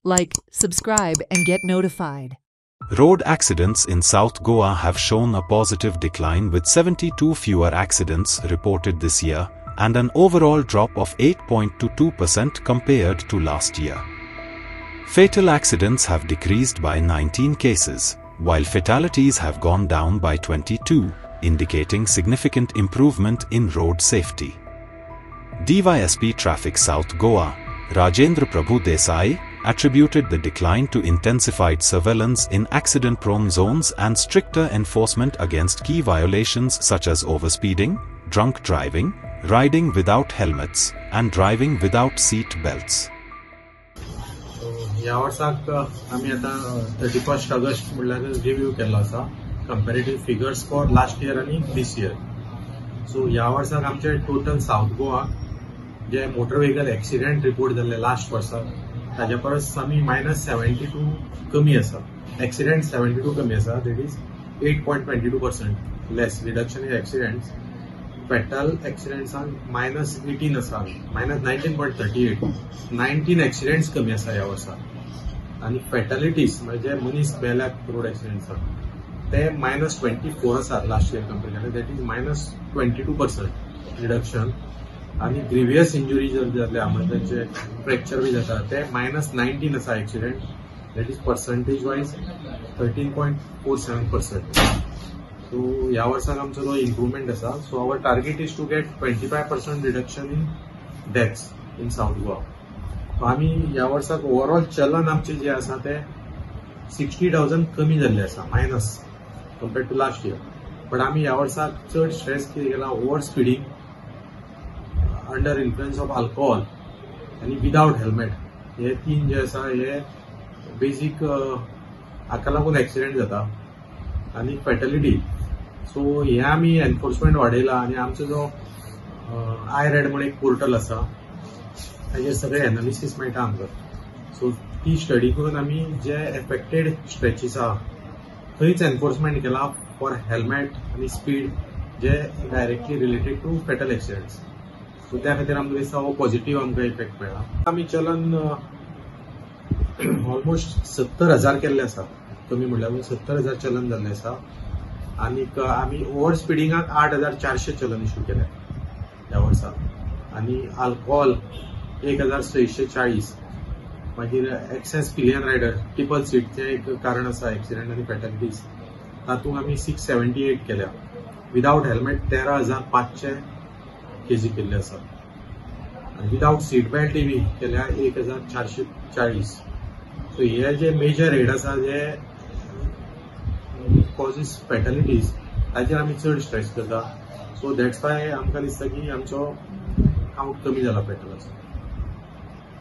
Like, subscribe and get notified. Road accidents in South Goa have shown a positive decline with 72 fewer accidents reported this year and an overall drop of 8.22% compared to last year. Fatal accidents have decreased by 19 cases, while fatalities have gone down by 22, indicating significant improvement in road safety. DYSP Traffic South Goa, Rajendra Prabhu Desai, attributed the decline to intensified surveillance in accident-prone zones and stricter enforcement against key violations such as overspeeding, drunk driving, riding without helmets, and driving without seat belts. या वर्साक आमी आता 31 August म्हणल्यार review केल्लो आसा comparative figures for last year आणि दिस year. So ह्या वर्साक आमचे टोटल साउथ गोवा जे मोटर व्हेकल एक्सिडेंट रिपोर्ट जाल्ले लास्ट वर्साक ताजे परस आमी -72 कमी आसा. एक्सिडेंट 72 कमी आसा, that is 8.22% less reduction in accidents. Fatal एक्सिडेंट्सान -18 आसा, -19.38. 19 एक्सिडेंट्स कमी आसा ह्या वर्साक. आणि फेटलिटीज म्हणजे मनीस मेल्यात रोड एक्सिडेंट्सान ते -24 आसा लास्ट इयर कंपेर केल्यार, दॅट इज -22% रिडक्शन. आणि ग्रिवियस इंजुरी जर जाल्या म्हणजे तांचे फ्रॅक्चर बी जाता ते -19 आसा accident, that is percentage wise 13.47%. So ह्या वर्साक आमचो जो इम्प्रुवमेंट आसा. So our target is to get 25% reduction in deaths in South Goa. So आमी ह्या वर्साक ओवरऑल चलन आमचे जे आसा ते 60,000 कमी जाल्ले आसा, minus compared to last year. But आमी ह्या वर्साक चड स्ट्रेस कितें केला, over speeding, under influence of alcohol आणि विदाउट हेल्मेट, हे तीन जे आसा हे बेसिक हाका लागून एक्सिडेंट जाता आणि फॅटलिटी. सो हे आमी एनफोर्समेंट वाडयला आणि आमचो जो आय रेड म्हणून एक पोर्टल आसा ताजेर सगळे एनालिसीस मेळटा आमकां. सो ती स्टडी करून आमी जे एफेक्टेड स्ट्रेचीस आहा थंयच एनफोर्समेंट केला फॉर हेल्मेट आणि स्पीड जे directly related to fatal accidents. So त्या खातीर आमकां दिसता हो पॉझिटिव्ह आमकां इफेक्ट मेळ्ळा. आमी चलन ऑलमोस्ट 70,000 केल्ले आसा, कमी म्हणल्यार 70,000 चलन जाल्ले आसा. आनीक आमी ओव्हर स्पिडिंगाक 8,400 चलन इश्यू केले ह्या वर्साक. आणि अल्कोहोल 1,640. मागीर excess pillion rider triple seat जे एक कारण आसा एक्सिडेंट आणि फॅटलिटीज, तातूंत आमी 678 केल्या. विदाउट हेल्मेट 13,500 केजी केल्ले आसा. आणि विदाउट सीट बेल्ट बी केल्या 1,440. सो हे जे मेजर हेड आसा जे कॉजीस फॅटलिटीज ताचेर आमी चड स्ट्रेस करता. सो दॅट्स वाय आमकां दिसता की आमचो काउंट कमी जाला फॅटलाचो.